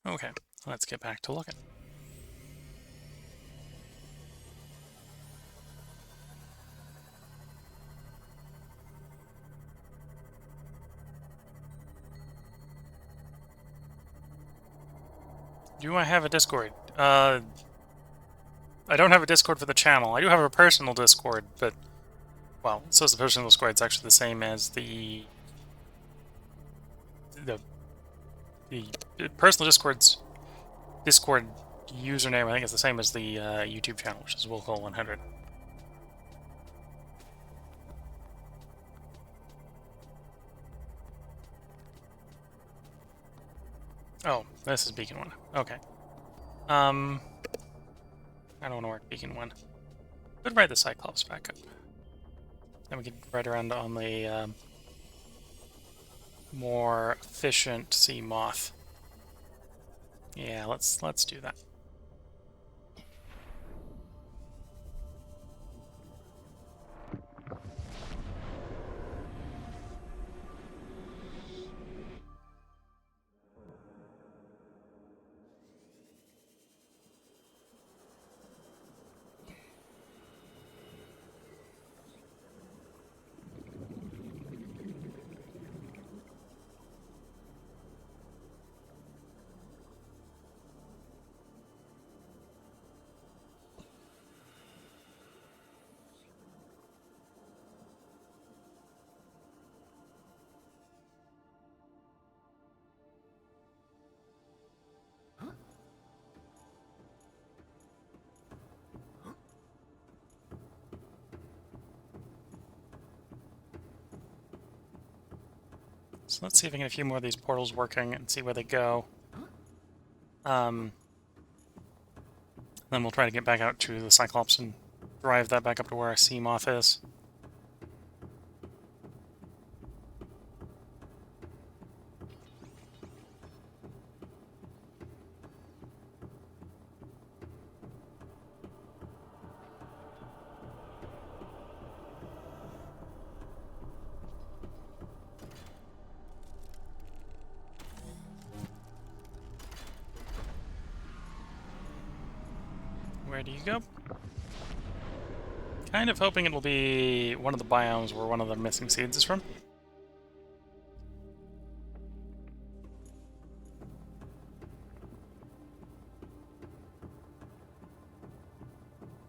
Okay, let's get back to looking. Do I have a Discord? I don't have a Discord for the channel. I do have a personal Discord, but, well, it says the personal Discord. It's actually the same as the, the personal Discord username. I think it's the same as the YouTube channel, which is Wilcol100. Oh, this is Beacon 1. Okay. I don't want to work Beacon 1. Could ride the Cyclops back up. Then we could ride around on the more efficient sea moth. Yeah, let's do that. So let's see if we can get a few more of these portals working and see where they go. Then we'll try to get back out to the Cyclops and drive that back up to where our sea moth is. Where do you go? Kind of hoping it will be one of the biomes where one of the missing seeds is from.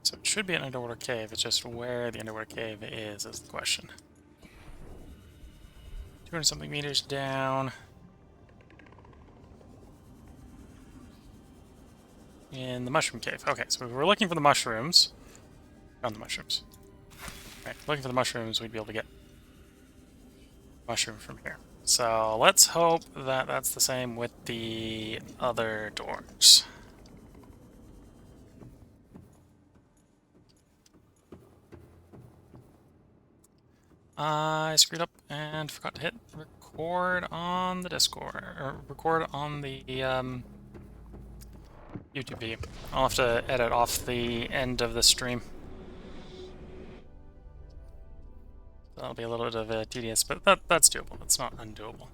So it should be an underwater cave, it's just where the underwater cave is the question. 200-something meters down. In the mushroom cave. Okay, so we were looking for the mushrooms. Found the mushrooms. Right, looking for the mushrooms, we'd be able to get mushroom from here. So let's hope that that's the same with the other doors. I screwed up and forgot to hit record on the Discord, or record on the YouTube video. I'll have to edit off the end of the stream. That'll be a little bit of tedious, but that's doable. It's not undoable.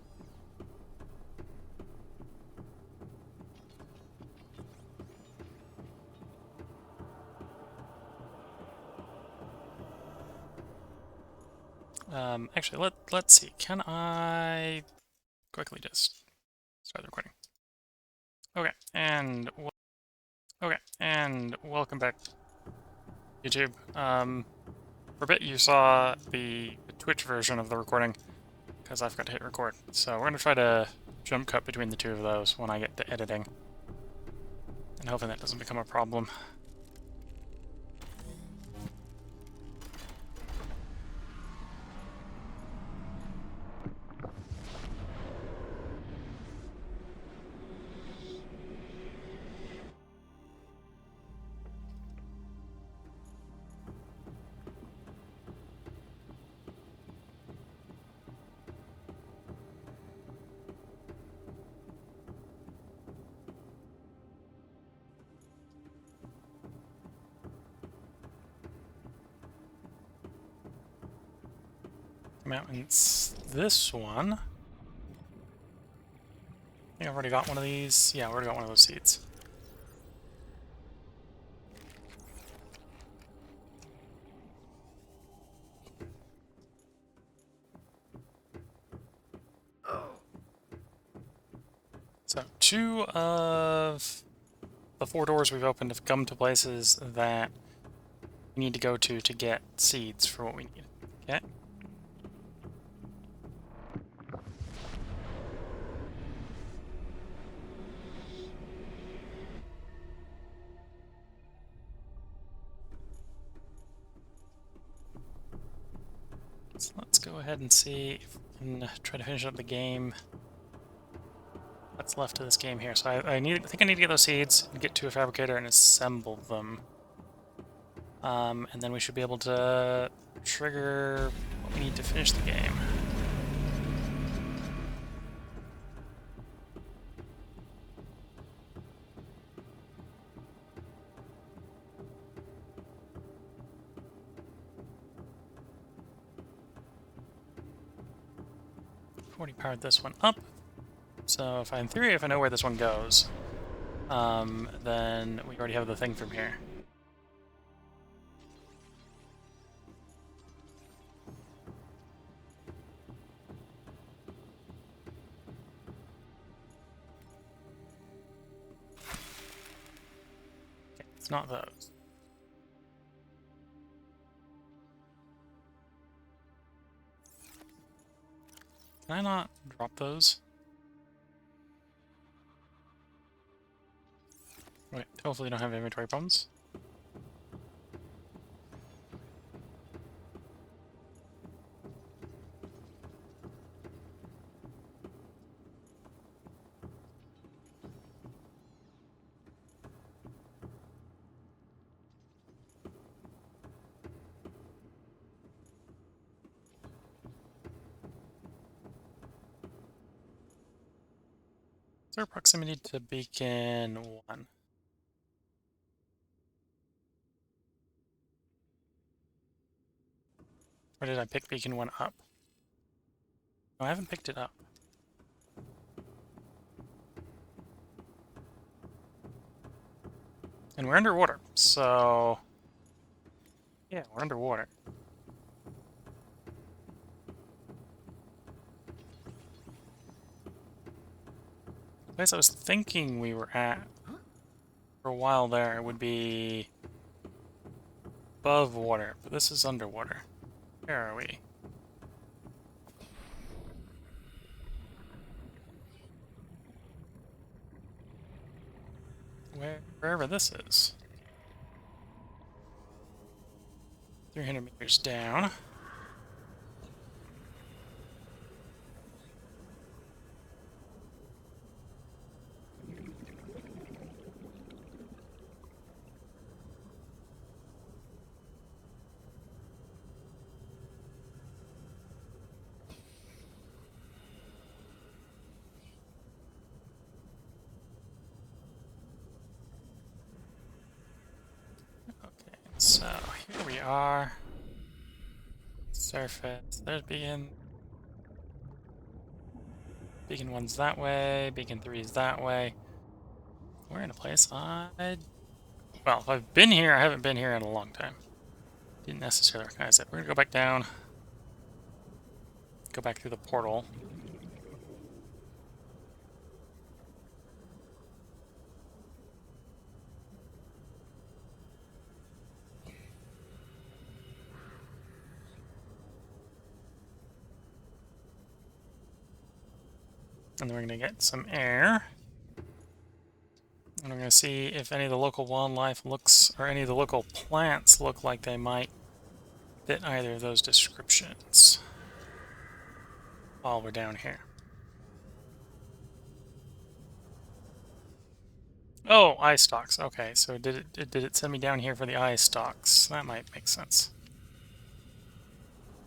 Actually, let's see. Can I quickly just start the recording? Okay, and welcome back, YouTube. For a bit, you saw the Twitch version of the recording because I forgot to hit record. So we're gonna try to jump cut between the two of those when I get to editing, and hoping that doesn't become a problem. Mountains. This one. think I've already got one of these. Yeah, I've already got one of those seeds. So 2 of the 4 doors we've opened have come to places that we need to go to get seeds for what we need. Okay. So let's go ahead and see if we can try to finish up the game. What's left of this game here? So I think I need to get those seeds and get to a fabricator and assemble them. And then we should be able to trigger what we need to finish the game. I've already powered this one up. So if in theory, if I know where this one goes, then we already have the thing from here. Okay, it's not those. Can I not drop those? Okay, hopefully don't have inventory problems. Is there proximity to beacon 1? Or did I pick beacon 1 up? No, I haven't picked it up. And we're underwater, so... yeah, we're underwater. The place I was thinking we were at for a while there would be above water, but this is underwater. Where are we? Wherever this is. 300 meters down. Okay, so here we are. Surface. There's beacon. Beacon 1's that way. Beacon 3's that way. We're in a place well, if I've been here, I haven't been here in a long time. Didn't necessarily recognize it. We're gonna go back down. Go back through the portal. And then we're gonna get some air. And we're going to see if any of the local wildlife looks, or any of the local plants look like they might fit either of those descriptions while we're down here. Oh, eye stalks. Okay, so did it send me down here for the eye stalks? That might make sense.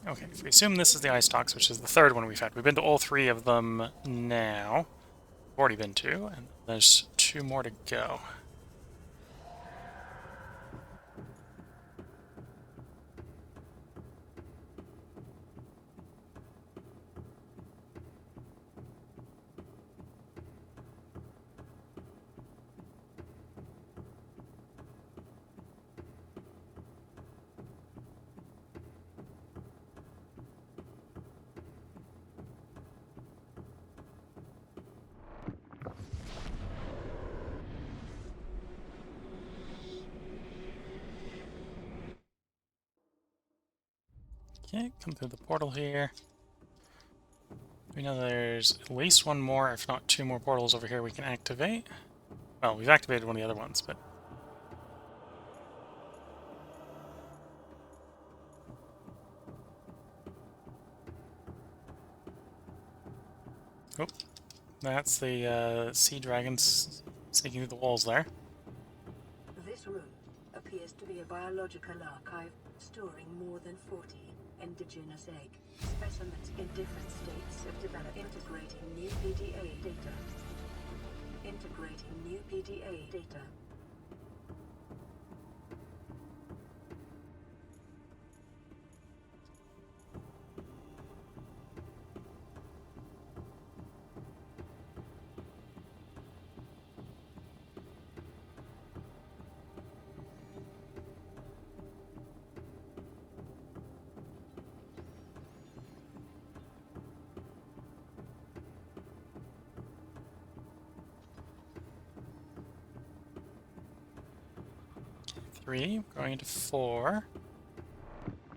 Okay, if we assume this is the eye stalks, which is the third one we've had. We've been to all 3 of them now. We've already been to, and there's 2 more to go. Okay, come through the portal here. We know there's at least one more, if not two more portals over here we can activate. Well, we've activated one of the other ones, but... Oh, that's the sea dragons sneaking through the walls there. This room appears to be a biological archive storing more than 40 indigenous egg specimens in different states of development. Integrating new PDA data. Integrating new PDA data. Three, going into 4.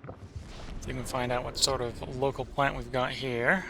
So you can find out what sort of local plant we've got here.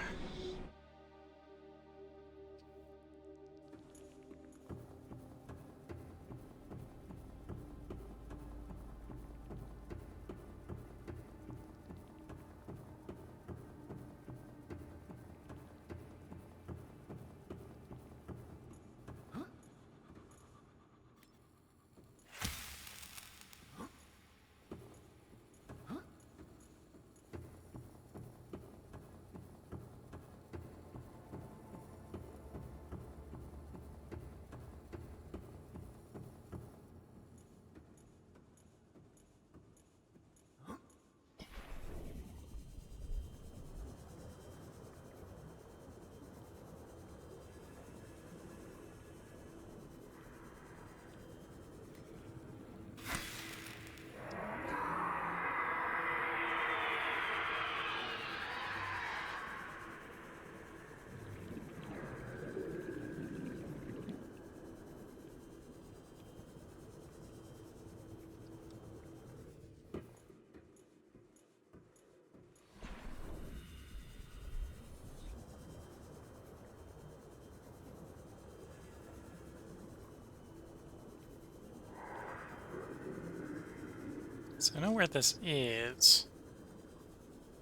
So I know where this is.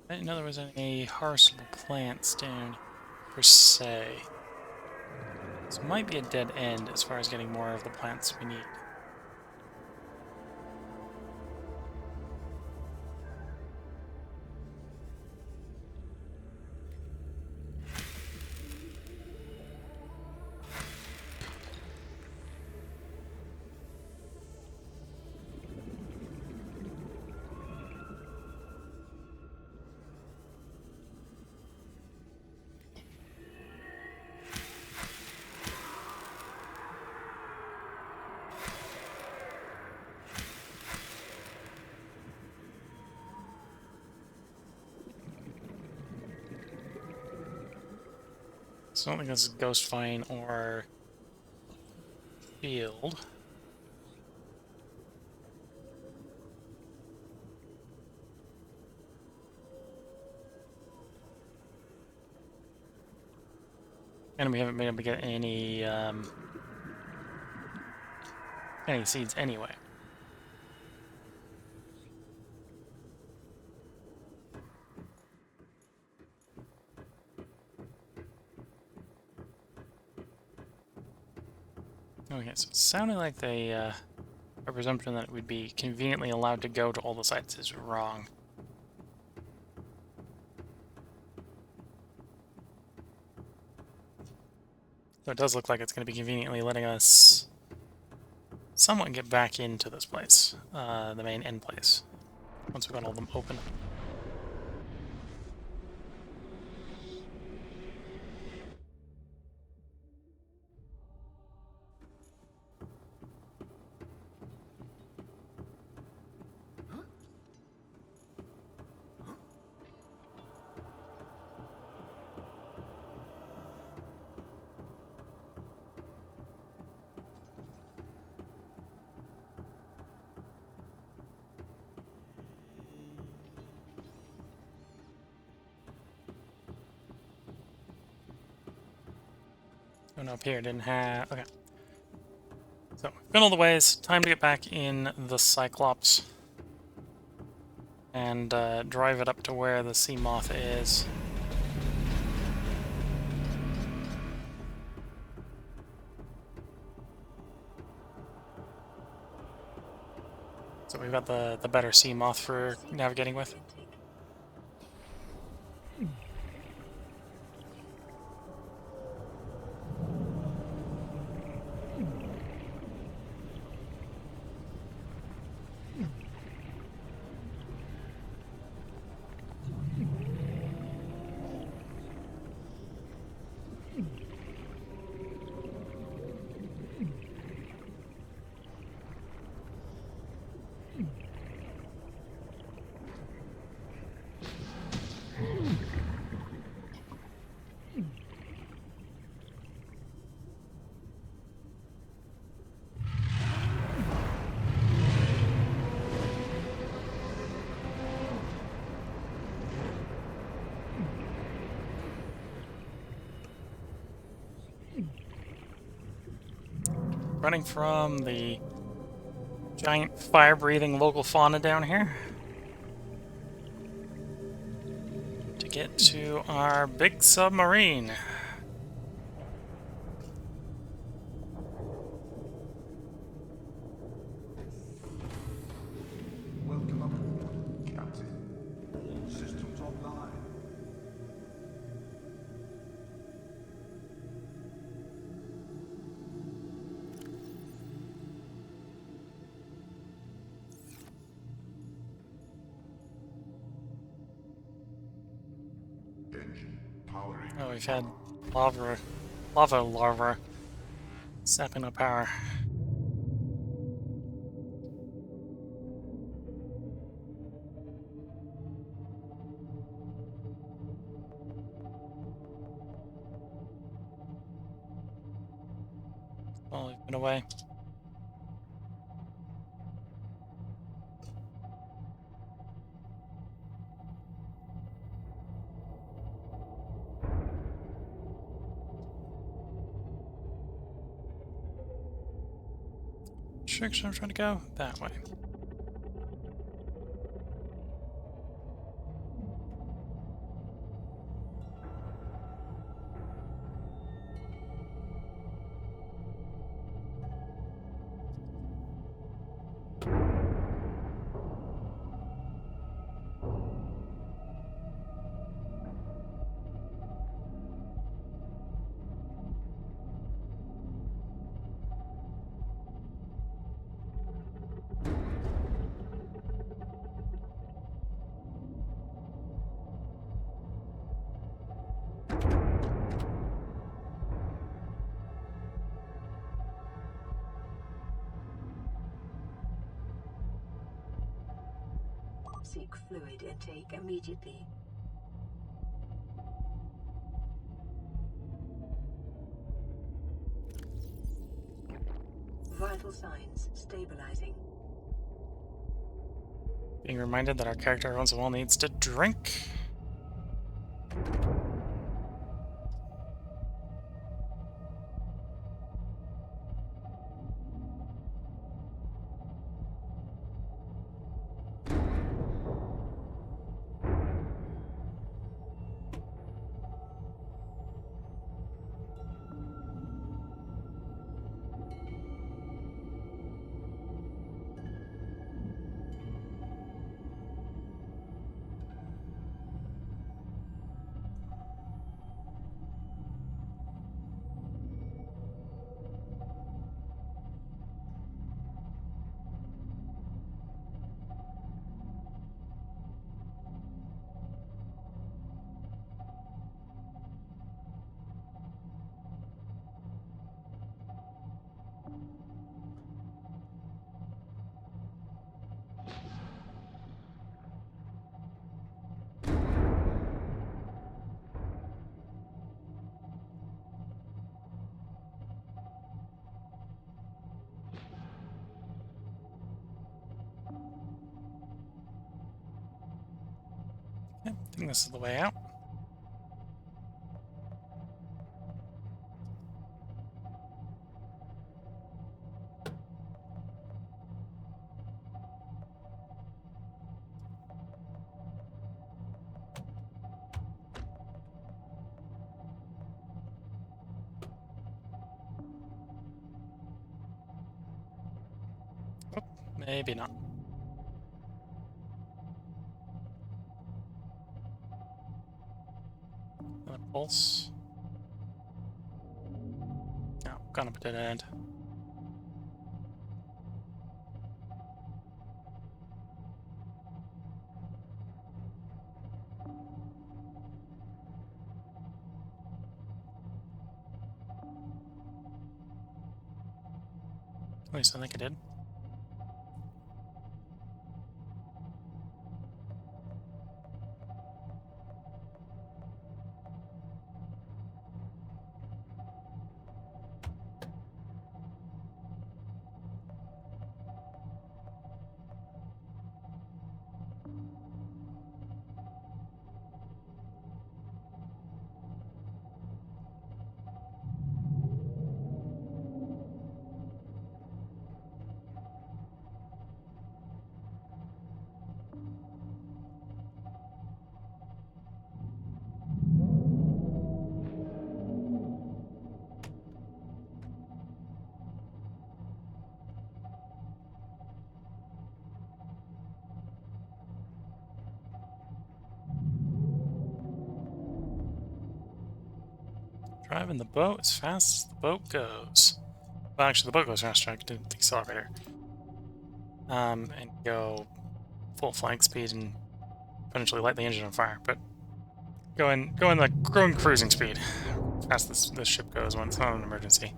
I didn't know there was any harvestable plants down per se. This might be a dead end as far as getting more of the plants we need. So I don't think this is Ghost Vine or Field. And we haven't been able to get any seeds anyway. Okay, so it sounded like a presumption that we'd be conveniently allowed to go to all the sites is wrong. So it does look like it's going to be conveniently letting us somewhat get back into this place, the main end place, once we've got all of them open. Going up here didn't have... Okay. So, been all the ways. Time to get back in the Cyclops. And drive it up to where the sea moth is. So we've got the better sea moth for navigating with. Running from the giant fire-breathing local fauna down here to get to our big submarine. Welcome aboard, Captain. All systems online. Engine powering. Oh, we've had lava larva sapping up power. Well, we've been away. Direction I'm trying to go? That way. Seek fluid intake immediately. Vital signs stabilizing. Being reminded that our character once in a while needs to drink. I think this is the way out. Maybe not. Another pulse. No, gone up a dead end. At least I think I did. Driving the boat as fast as the boat goes. Well, actually, the boat goes faster. I did the accelerator. And go full flank speed and potentially light the engine on fire. But go in like growing cruising speed. As fast as this ship goes when it's not an emergency.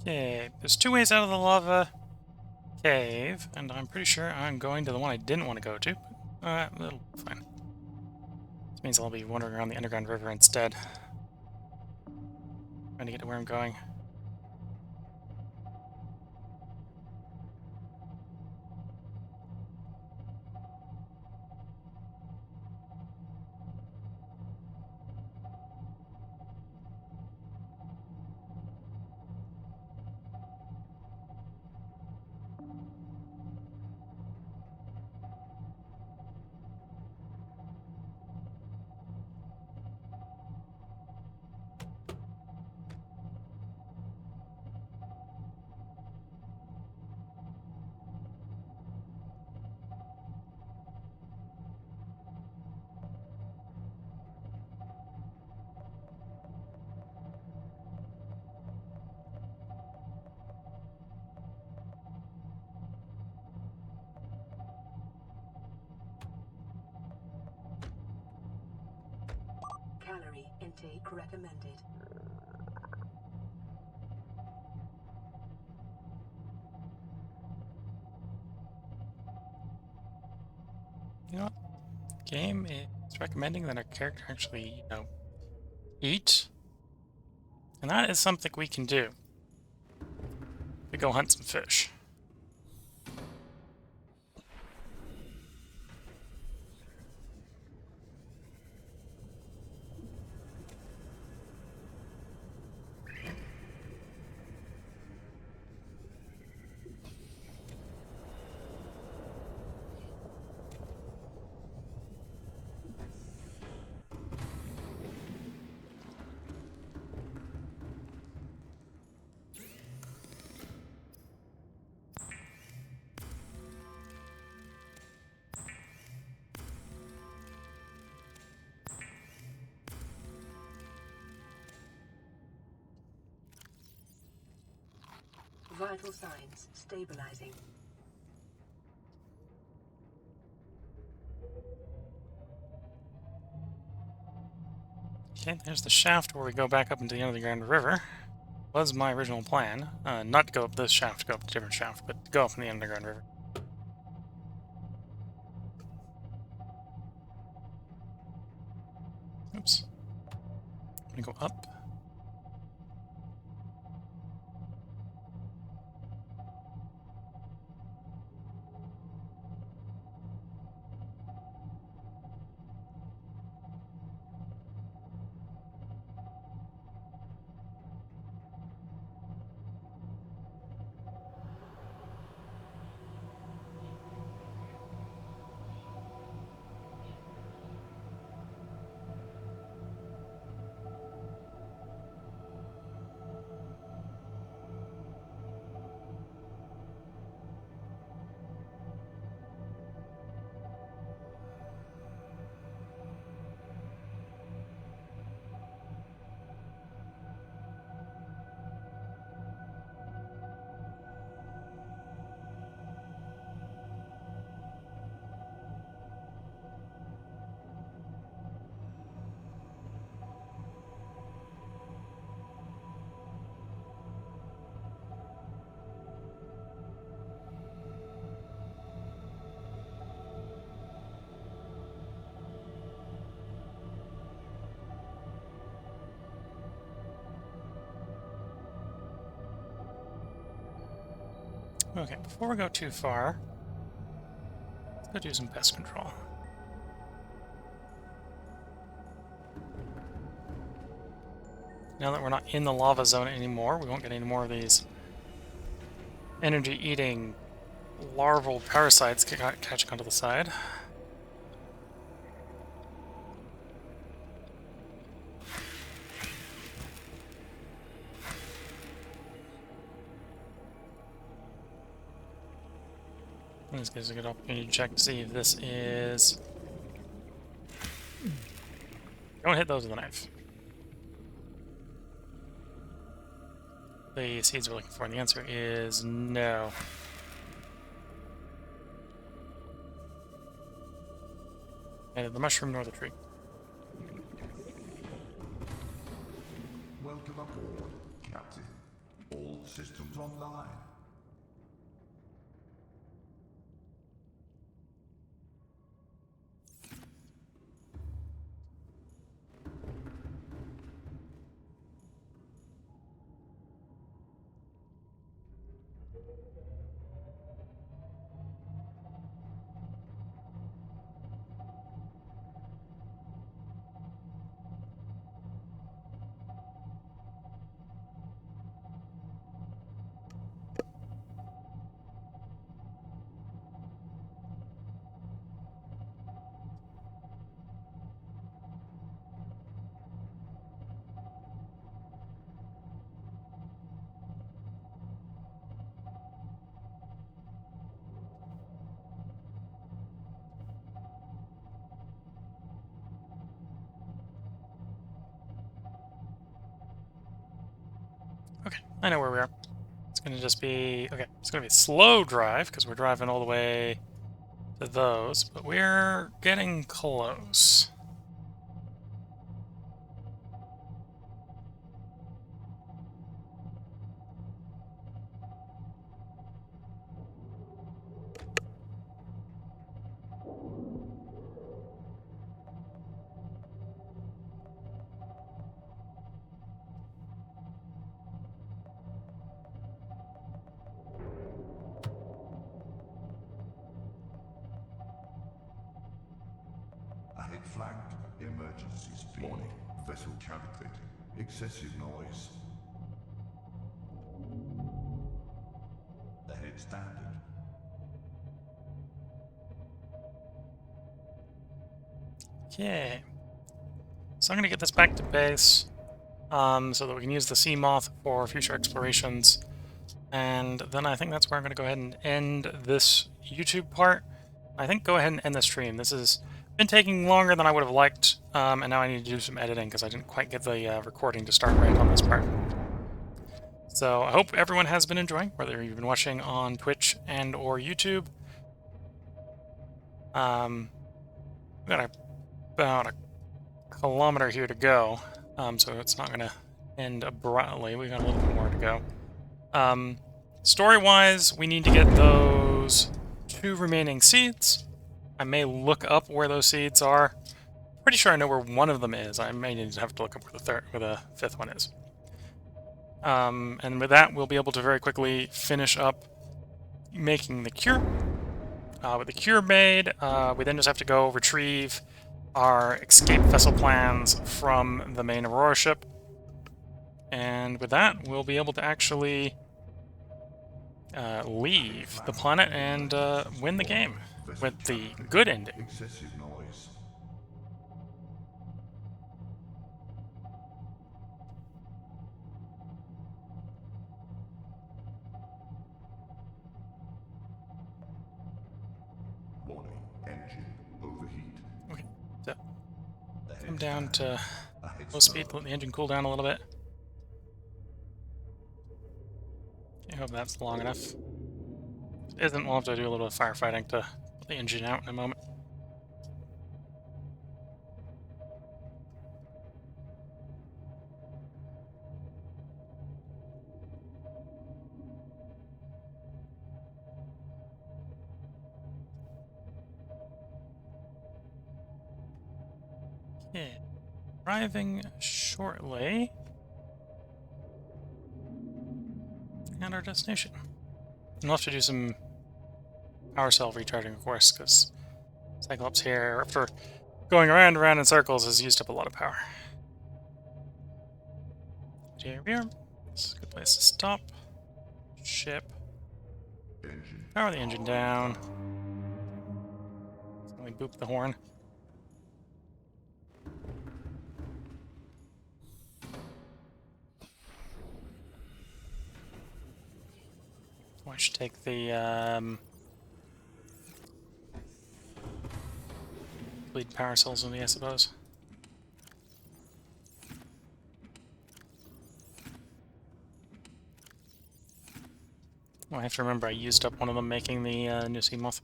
Okay, there's two ways out of the lava cave, and I'm pretty sure I'm going to the one I didn't want to go to. That'll be fine. This means I'll be wandering around the underground river instead. Trying to get to where I'm going. Calorie intake recommended. game is recommending that our character actually, eat. And that is something we can do. We go hunt some fish. Vital signs stabilizing. Okay, there's the shaft where we go back up into the underground river. Was my original plan. Not to go up this shaft, to go up a different shaft, but to go up in the underground river. Oops. I'm gonna go up. Okay, before we go too far, let's go do some pest control. Now that we're not in the lava zone anymore, we won't get any more of these energy-eating larval parasites catching onto the side. And this gives us a good opportunity to check to see if this is... Don't hit those with a knife. The seeds we're looking for, and the answer is no. Neither the mushroom nor the tree. Welcome aboard, Captain. All systems online. Okay, I know where we are. It's gonna just be... Okay, it's gonna be a slow drive, because we're driving all the way to those, but we're getting close. Flagged. Emergency speed. Warning. Vessel counterfeit. Excessive noise. Ahead standard. Okay. So I'm going to get this back to base so that we can use the sea moth for future explorations. And then I think that's where I'm going to go ahead and end this YouTube part. I think go ahead and end the stream. This has been taking longer than I would have liked, and now I need to do some editing because I didn't quite get the recording to start right on this part. So I hope everyone has been enjoying, whether you've been watching on Twitch and or YouTube. We've got about a kilometer here to go, so it's not going to end abruptly. We've got a little bit more to go. Story-wise, we need to get those 2 remaining seeds. I may look up where those seeds are. Pretty sure I know where one of them is. I may need to have to look up where the 5th one is. And with that, we'll be able to very quickly finish up making the cure. With the cure made, we then just have to go retrieve our escape vessel plans from the main Aurora ship. And with that, we'll be able to actually leave the planet and win the game with the good ending. Excessive noise. Warning. Engine overheat. Okay, so Ahead come down standard. to Ahead low speed, start. let the engine cool down a little bit. I hope that's long enough. If it isn't, we'll have to do a little bit of firefighting to put the engine out in a moment. Okay, arriving shortly. And our destination. And we'll have to do some power cell recharging, of course, because Cyclops here, after going around and around in circles, has used up a lot of power. Here we are. This is a good place to stop. Ship. Engine. Power the engine down. Let me boop the horn. I should take the bleed power cells with me, I suppose. Well, I have to remember I used up one of them making the new sea moth.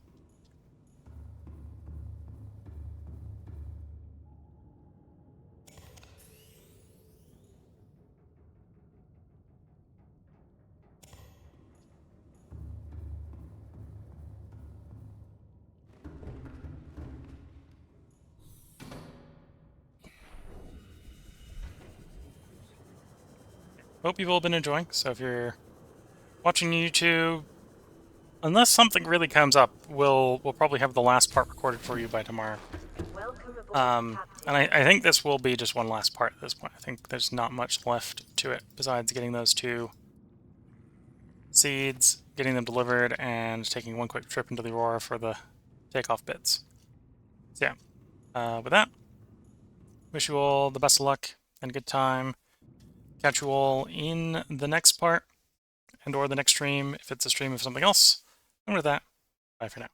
Hope you've all been enjoying. So if you're watching YouTube, unless something really comes up, we'll probably have the last part recorded for you by tomorrow. Welcome aboard, And Captain. I think this will be just one last part at this point. I think there's not much left to it besides getting those 2 seeds, getting them delivered, and taking one quick trip into the Aurora for the takeoff bits. So yeah, with that, wish you all the best of luck and a good time. Catch you all in the next part and or the next stream if it's a stream of something else. And with that, bye for now.